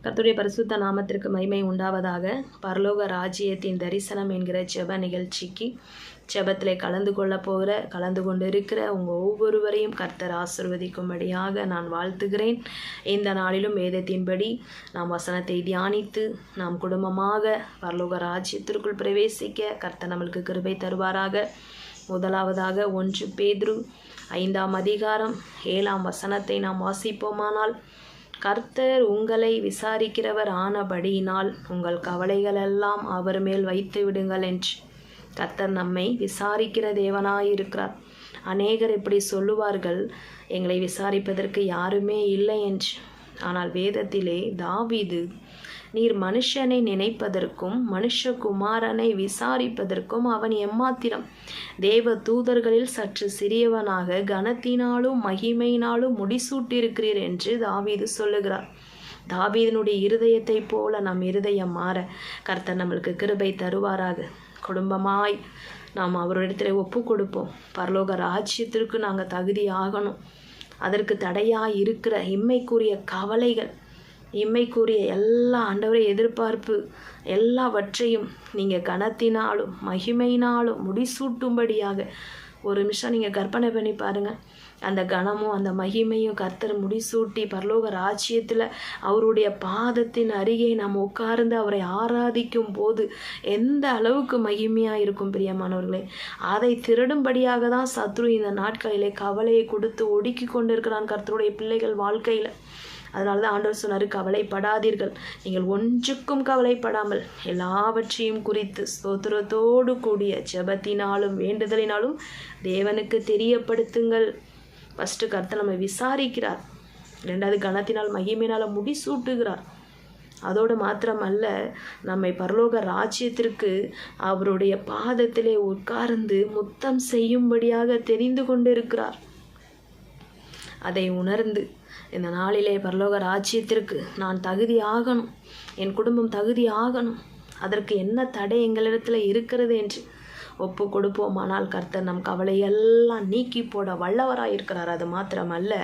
கர்த்தருடைய பரிசுத்த நாமத்திற்கு மகிமை உண்டாவதாக. பரலோக ராஜ்யத்தின் தரிசனம் என்கிற ஜெப நிகழ்ச்சிக்கு ஜெபத்திலே கலந்து கொண்டிருக்கிற உங்கள் ஒவ்வொருவரையும் கர்த்தர் ஆசீர்வதிக்கும்படியாக நான் வாழ்த்துகிறேன். இந்த நாளிலும் வேதத்தின்படி நாம் வசனத்தை தியானித்து நாம் குடும்பமாக பரலோக ராஜ்யத்திற்குள் பிரவேசிக்க கர்த்தர் நம்மளுக்கு கிருபை தருவாராக. முதலாவதாக 1 பேதுரு 5ஆம் அதிகாரம் 7ஆம் வசனத்தை நாம் வாசிப்போமானால், கர்த்தர் உங்களை விசாரிக்கிறவர் ஆனபடியினால் உங்கள் கவலைகளெல்லாம் அவர் மேல் வைத்து விடுங்கள் என்று. கர்த்தர் நம்மை விசாரிக்கிற தேவனாயிருக்கிறார். அநேகர் இப்படி சொல்லுவார்கள், எங்களை விசாரிப்பதற்கு யாருமே இல்லை என்று. ஆனால் வேதத்திலே தாவீது, நீர் மனுஷனை நினைப்பதற்கும் மனுஷகுமாரனை விசாரிப்பதற்கும் அவன் எம்மாத்திரம், தேவ தூதர்களில் சற்று சிறியவனாக கனத்தினாலும் மகிமையினாலும் முடிசூட்டியிருக்கிறீர் என்று தாவீது சொல்லுகிறார். தாவீதினுடைய இருதயத்தை போல நம் இருதயம் மாற கர்த்தர் நம்மளுக்கு கிருபை தருவாராக. குடும்பமாய் நாம் அவரிடத்தில் ஒப்பு கொடுப்போம். பரலோக ராஜ்யத்திற்கு நாங்கள் தகுதி ஆகணும். அதற்கு தடையாக இருக்கிற இம்மைக்குரிய கவலைகள், இம்மைக்குரிய எல்லா ஆண்டவரை எதிர்பார்ப்பு எல்லாவற்றையும் நீங்கள் கனத்தினாலும் மகிமையினாலும் முடிசூட்டும்படியாக ஒரு நிமிஷம் நீங்கள் கற்பனை பண்ணி பாருங்கள். அந்த கனமும் அந்த மகிமையும் கர்த்தர் முடிசூட்டி பரலோக ராஜ்யத்தில் அவருடைய பாதத்தின் அருகே நாம் உட்கார்ந்து அவரை ஆராதிக்கும் போது எந்த அளவுக்கு மகிமையாக இருக்கும் பிரியமானவர்களே. அதை திருடும்படியாக தான் சத்ரு இந்த நாட்களிலே கவலையை கொடுத்து ஒடுக்கி கொண்டிருக்கிறான் கர்த்தருடைய பிள்ளைகள் வாழ்க்கையில். அதனால தான் ஆண்டவர் சொன்னார், கவலைப்படாதீர்கள், நீங்கள் ஒன்றுக்கும் கவலைப்படாமல் எல்லாவற்றையும் குறித்து ஸ்தோத்திரத்தோடு கூடிய ஜெபத்தினாலும் வேண்டுதலினாலும் தேவனுக்கு தெரியப்படுத்துங்கள். ஃபஸ்ட்டு கர்த்தர் நம்ம விசாரிக்கிறார், 2வது கனத்தினால் மகிமையினால் முடிசூட்டுகிறார். அதோடு மாத்திரமல்ல, நம்மை பரலோக ராஜ்யத்திற்கு அவருடைய பாதத்திலே உட்கார்ந்து முத்தம் செய்யும்படியாக தெரிந்து கொண்டிருக்கிறார். அதை உணர்ந்து இந்த நாளிலே பரலோக ராஜ்யத்திற்கு நான் தகுதி ஆகணும், என் குடும்பம் தகுதி ஆகணும், அதற்கு என்ன தடை எங்களிடத்தில் இருக்கிறது என்று ஒப்பு கொடுப்போமானால் கர்த்தர் நம் கவலையெல்லாம் நீக்கி போட வல்லவராக இருக்கிறார். அது மாத்திரமல்ல,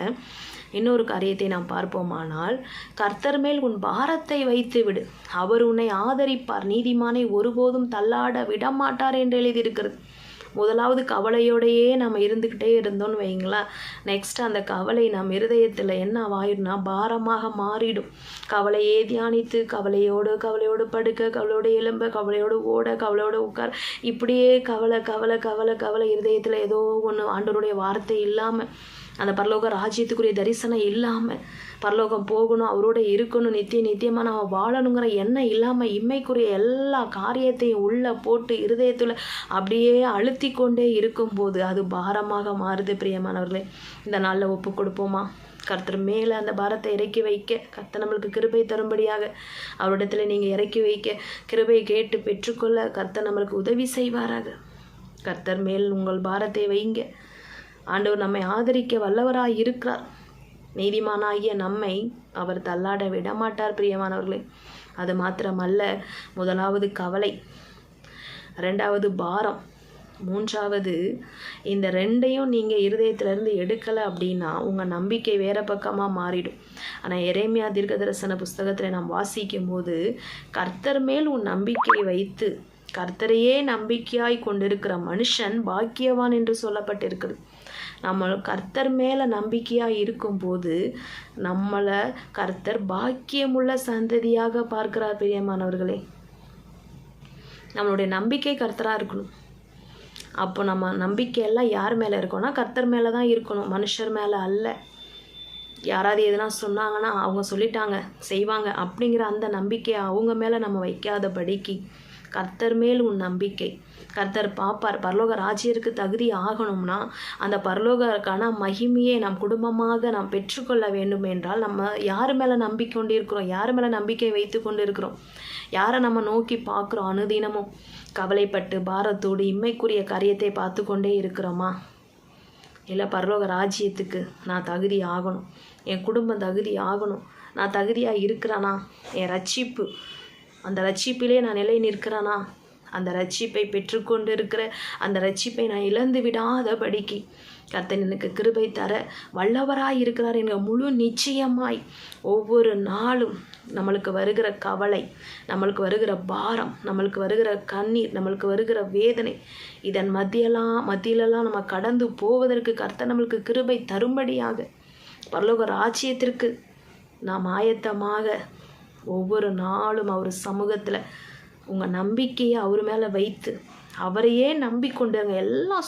இன்னொரு காரியத்தை நாம் பார்ப்போமானால், கர்த்தர் மேல் உன் பாரத்தை வைத்து விடு, அவர் உன்னை ஆதரிப்பார், நீதிமானை ஒருபோதும் தள்ளாட விடமாட்டார் என்று எழுதியிருக்கிறது. முதலாவது கவலையோடையே நம்ம இருந்துக்கிட்டே இருந்தோன்னு வைங்களேன், நெக்ஸ்ட் அந்த கவலை நம் இருதயத்தில் என்ன ஆயிடும்னா பாரமாக மாறிடும். கவலையே தியானித்து கவலையோடு படுக்க, கவலையோடு எழும்ப, கவலையோடு ஓட, கவலையோடு உட்கார், இப்படியே கவலை இருதயத்தில் ஏதோ ஒன்று ஆண்டவருடைய வார்த்தை இல்லாமல், அந்த பரலோக ராஜ்யத்துக்குரிய தரிசனம் இல்லாமல், பரலோகம் போகணும், அவரோட இருக்கணும், நித்தியமாக நம்ம வாழணுங்கிற எண்ணம் இல்லாமல் இம்மைக்குரிய எல்லா காரியத்தையும் உள்ளே போட்டு இருதயத்தில் அப்படியே அழுத்தி கொண்டே இருக்கும்போது அது பாரமாக மாறுது. பிரியமானவர்களே, இந்த நாளில் ஒப்பு கொடுப்போமா? கர்த்தர் மேலே அந்த பாரத்தை இறக்கி வைக்க கர்த்தர் நம்மளுக்கு கிருபை தரும்படியாக அவரிடத்துல நீங்கள் இறக்கி வைக்க, கிருபை கேட்டு பெற்றுக்கொள்ள கர்த்தர் நம்மளுக்கு உதவி செய்வாராக. கர்த்தர் மேல் உங்கள் பாரத்தை வைங்க. ஆண்டவர் நம்மை ஆதரிக்க வல்லவராய் இருக்கிறார். நீதிமானாகிய நம்மை அவர் தள்ளாட விடமாட்டார் பிரியமானவர்களே. அது மாத்திரமல்ல, முதலாவது கவலை, 2வது பாரம், 3வது இந்த 2ஐயும் நீங்கள் இருதயத்திலேருந்து எடுக்கலை அப்படின்னா உங்கள் நம்பிக்கை வேறு பக்கமாக மாறிடும். ஆனால் எரேமியா தீர்க்கதரிசன புஸ்தகத்தில் நாம் வாசிக்கும் போது, கர்த்தர் மேல் உன் நம்பிக்கையை வைத்து கர்த்தரையே நம்பிக்கையாய் கொண்டிருக்கிற மனுஷன் பாக்கியவான் என்று சொல்லப்பட்டிருக்கிறது. நம்ம கர்த்தர் மேலே நம்பிக்கையாக இருக்கும்போது நம்மளை கர்த்தர் பாக்கியமுள்ள சந்ததியாக பார்க்கிறார். பிரியமானவர்களே, நம்மளுடைய நம்பிக்கை கர்த்தராக இருக்கணும். அப்போ நம்ம நம்பிக்கையெல்லாம் யார் மேலே இருக்கணும்னா கர்த்தர் மேலே தான் இருக்கணும், மனுஷர் மேலே அல்ல. யாராவது எதுனா சொன்னாங்கன்னா அவங்க சொல்லிட்டாங்க செய்வாங்க அப்படிங்கிற அந்த நம்பிக்கையை அவங்க மேலே நம்ம வைக்காதபடிக்கு கர்த்தர் மேல் உன் நம்பிக்கை, கர்த்தர் பார்ப்பார். பரலோக ராஜ்யருக்கு தகுதி ஆகணும்னா அந்த பரலோகக்கான மகிமையை நம் குடும்பமாக நாம் பெற்றுக்கொள்ள வேண்டும் என்றால் நம்ம யார் மேலே நம்பிக்கை கொண்டு இருக்கிறோம், யார் மேலே நம்பிக்கை வைத்து கொண்டு இருக்கிறோம், யாரை நம்ம நோக்கி பார்க்குறோம்? அனுதினமும் கவலைப்பட்டு பாரத்தோடு இம்மைக்குரிய காரியத்தை பார்த்து கொண்டே இருக்கிறோமா? இல்லை பரலோக ராஜ்யத்துக்கு நான் தகுதி ஆகணும், என் குடும்பம் தகுதி ஆகணும், நான் தகுதியாக இருக்கிறேனா, என் ரட்சிப்பு அந்த ரட்சிப்பிலே நான் நிலை நிற்கிறேனா, அந்த ரட்சிப்பை பெற்றுக்கொண்டு இருக்கிற அந்த ரட்சிப்பை நான் இழந்து விடாதபடிக்கு கர்த்தர் எனக்கு கிருபை தர வல்லவராய் இருக்கிறார் என்கிற முழு நிச்சயமாய் ஒவ்வொரு நாளும் நம்மளுக்கு வருகிற கவலை, நம்மளுக்கு வருகிற பாரம், நம்மளுக்கு வருகிற கண்ணீர், நம்மளுக்கு வருகிற வேதனை, இதன் மத்தியிலெல்லாம் நம்ம கடந்து போவதற்கு கர்த்தர் நம்மளுக்கு கிருபை தரும்படியாக பரலோக ராஜ்யத்திற்கு நாம் ஆயத்தமாக ஒவ்வொரு நாளும் அவர் சமூகத்தில் உங்கள் நம்பிக்கையை அவர் மேலே வைத்து அவரையே நம்பிக்கொண்டிருங்க. எல்லா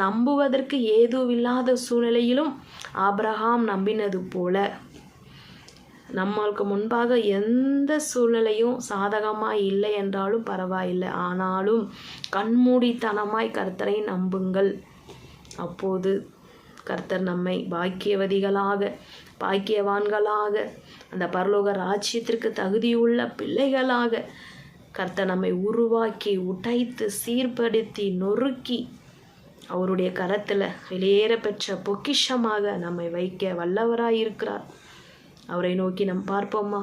நம்புவதற்கு ஏதுவில்லாத சூழ்நிலையிலும் ஆபிரகாம் நம்பினது போல நம்மளுக்கு முன்பாக எந்த சூழ்நிலையும் சாதகமாய் இல்லை என்றாலும் பரவாயில்லை, ஆனாலும் கண்மூடித்தனமாய் கர்த்தரை நம்புங்கள். அப்போது கர்த்தர் நம்மை பாக்கியவான்களாக அந்த பரலோக ராஜ்யத்திற்கு தகுதியுள்ள பிள்ளைகளாக கர்த்தர் நம்மை உருவாக்கி உடைத்து சீர்படுத்தி நொறுக்கி அவருடைய கரத்தில் வெளியேற பெற்ற பொக்கிஷமாக நம்மை வைக்க வல்லவராயிருக்கிறார். அவரை நோக்கி நம்ம பார்ப்போமா?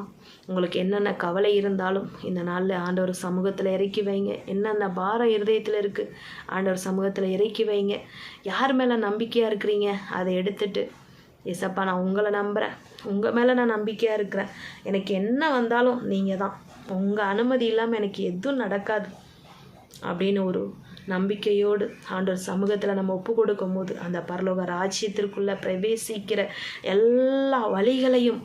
உங்களுக்கு என்னென்ன கவலை இருந்தாலும் இந்த நாளில் ஆண்டவர் சமூகத்தில் இறக்கி வைங்க. என்னென்ன பாரம் இருதயத்தில் இருக்குது ஆண்டவர் சமூகத்தில் இறக்கி வைங்க. யார் மேலே நம்பிக்கையாக இருக்கிறீங்க அதை எடுத்துட்டு, ஏசப்பா நான் உங்களை நம்புகிறேன், உங்கள் மேலே நான் நம்பிக்கையாக இருக்கிறேன், எனக்கு என்ன வந்தாலும் நீங்கள் தான், உங்கள் அனுமதி இல்லாமல் எனக்கு எதுவும் நடக்காது அப்படின்னு ஒரு நம்பிக்கையோடு ஆண்டவர் சமூகத்தில் நம்ம ஒப்பு கொடுக்கும் போது அந்த பரலோக ராஜ்யத்திற்குள்ளே பிரவேசிக்கிற எல்லா வழிகளையும்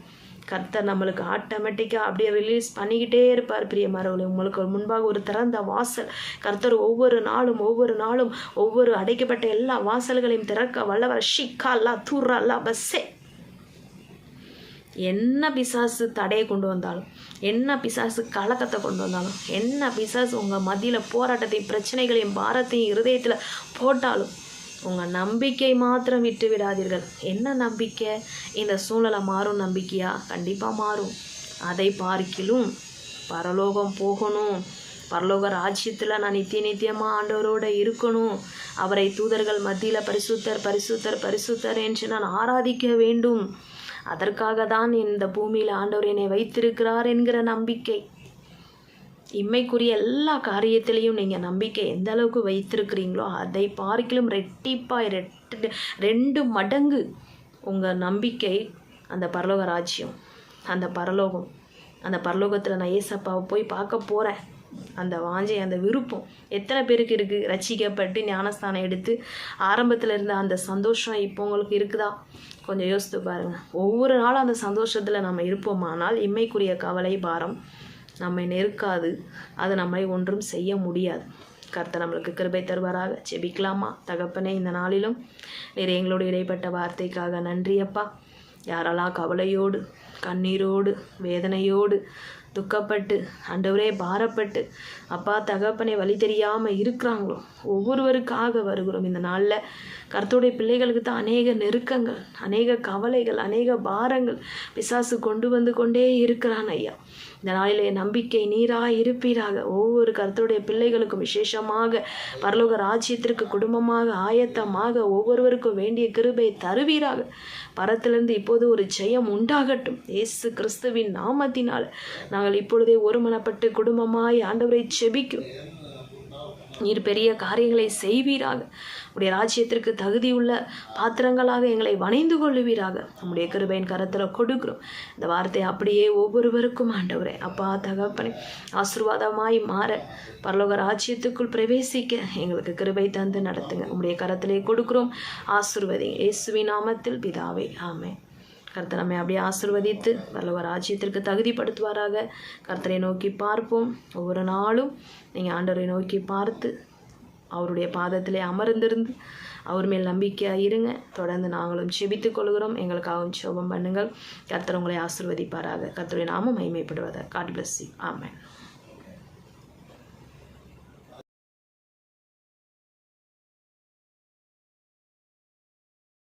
கர்த்தர் நம்மளுக்கு ஆட்டோமேட்டிக்காக அப்படியே ரிலீஸ் பண்ணிக்கிட்டே இருப்பார். பிரியமானவர்களே, உங்களுக்கு முன்பாக ஒரு திறந்த வாசல் கர்த்தர் ஒவ்வொரு நாளும் ஒவ்வொரு அடைக்கப்பட்ட எல்லா வாசல்களையும் திறக்க வல்லவர். ஷிக்காலா தூரல்லா பஸ்ஸே. என்ன பிசாசு தடையை கொண்டு வந்தாலும், என்ன பிசாசு கலக்கத்தை கொண்டு வந்தாலும், என்ன பிசாசு உங்கள் மத்தியில் போராட்டத்தையும் பிரச்சனைகளையும் பாரத்தையும் இருதயத்தில் போட்டாலும் உங்கள் நம்பிக்கை மாத்திரம் விட்டு விடாதீர்கள். என்ன நம்பிக்கை? இந்த சூழ்நிலை மாறும் நம்பிக்கையா? கண்டிப்பாக மாறும். அதை பார்க்கிலும் பரலோகம் போகணும், பரலோக ராஜ்யத்தில் நான் நித்தியமாக ஆண்டவரோடு இருக்கணும், அவரை தூதர்கள் மத்தியில் பரிசுத்தர் பரிசுத்தர் பரிசுத்தர் என்று நான் ஆராதிக்க வேண்டும், அதற்காக தான் இந்த பூமியில் ஆண்டவர் என்னை வைத்திருக்கிறார் என்கிற நம்பிக்கை. இம்மைக்குரிய எல்லா காரியத்திலையும் நீங்கள் நம்பிக்கை எந்த அளவுக்கு வைத்திருக்கிறீங்களோ அதை பார்க்கிலும் ரெட்டிப்பாய் 2 மடங்கு உங்கள் நம்பிக்கை அந்த பரலோக ராஜ்யம், அந்த பரலோகத்தில் நான் ஏசப்பாவை போய் பார்க்க போகிறேன், அந்த வாஞ்சை, அந்த விருப்பம் எத்தனை பேருக்கு இருக்குது? ரட்சிக்கப்பட்டு ஞானஸ்தானம் எடுத்து ஆரம்பத்தில் இருந்த அந்த சந்தோஷம் இப்போ உங்களுக்கு இருக்குதா? கொஞ்சம் யோசித்து பாருங்கள். ஒவ்வொரு நாளும் அந்த சந்தோஷத்தில் நம்ம இருப்போமானால் இம்மைக்குரிய கவலை பாரம் நம்மை நெருக்காது, அது நம்மை ஒன்றும் செய்ய முடியாது. கர்த்தர் நம்மளுக்கு கிருபை தருவாராக. ஜெபிக்கலாமா? தகப்பனே, இந்த நாளிலும் நீர் எங்களோடு இடைப்பட்ட வார்த்தைக்காக நன்றியப்பா. யாரெல்லாம் கவலையோடு கண்ணீரோடு வேதனையோடு துக்கப்பட்டு ஆண்டவரே பாரப்பட்டு அப்பா தகப்பனை வழி தெரியாமல் இருக்கிறாங்களோ ஒவ்வொருவருக்காக வருகிறோம். இந்த நாளில் கர்த்தருடைய பிள்ளைகளுக்கு தான் அநேக நெருக்கங்கள், அநேக கவலைகள், அநேக பாரங்கள் பிசாசு கொண்டு வந்து கொண்டே இருக்கிறான் ஐயா. இந்த நாளிலே நம்பிக்கை நீராக இருப்பீராக. ஒவ்வொரு கர்த்தருடைய பிள்ளைகளுக்கும் விசேஷமாக பரலோக ராஜ்யத்திற்கு குடும்பமாக ஆயத்தமாக ஒவ்வொருவருக்கும் வேண்டிய கிருபை தருவீராக. பரத்திலிருந்து இப்போது ஒரு ஜெயம் உண்டாகட்டும் இயேசு கிறிஸ்துவின் நாமத்தினால். நாங்கள் இப்பொழுதே ஒருமனப்பட்டு குடும்பமாய் ஆண்டவரை செபிக்கும். நீர் பெரிய காரியங்களை செய்வீராக. உடைய ராஜ்யத்திற்கு தகுதியுள்ள பாத்திரங்களாக எங்களை வணைந்து கொள்ளுவீராக. நம்முடைய கிருபையின் கரத்தில் கொடுக்கிறோம். இந்த வார்த்தையை அப்படியே ஒவ்வொருவருக்கும் ஆண்டவரே அப்பா தகப்பனே ஆசீர்வாதமாய் மாற பரலோக ராஜ்யத்துக்குள் பிரவேசிக்க எங்களுக்கு கிருபை தந்து நடத்துங்க. உம்முடைய கரத்திலே கொடுக்கிறோம். ஆசீர்வதிங்க இயேசுவின் நாமத்தில் பிதாவே, ஆமென். கர்த்தர் நம்மை அப்படியே ஆசீர்வதித்து பரலோக ராஜ்யத்திற்கு தகுதிப்படுத்துவாராக. கர்த்தரை நோக்கி பார்ப்போம். ஒவ்வொரு நாளும் நீங்கள் ஆண்டவரை நோக்கி பார்த்து அவருடைய பாதத்திலே அமர்ந்திருந்து அவர் மேல் நம்பிக்கையாக இருங்க. தொடர்ந்து நாங்களும் செபித்துக் கொள்கிறோம். எங்களுக்காகவும் ஜெபம் பண்ணுங்கள். கர்த்தர் உங்களை ஆசீர்வதிப்பாராக. கர்த்தருடைய நாமம் மகிமைப்படுவதாக. God bless you. ஆமென்.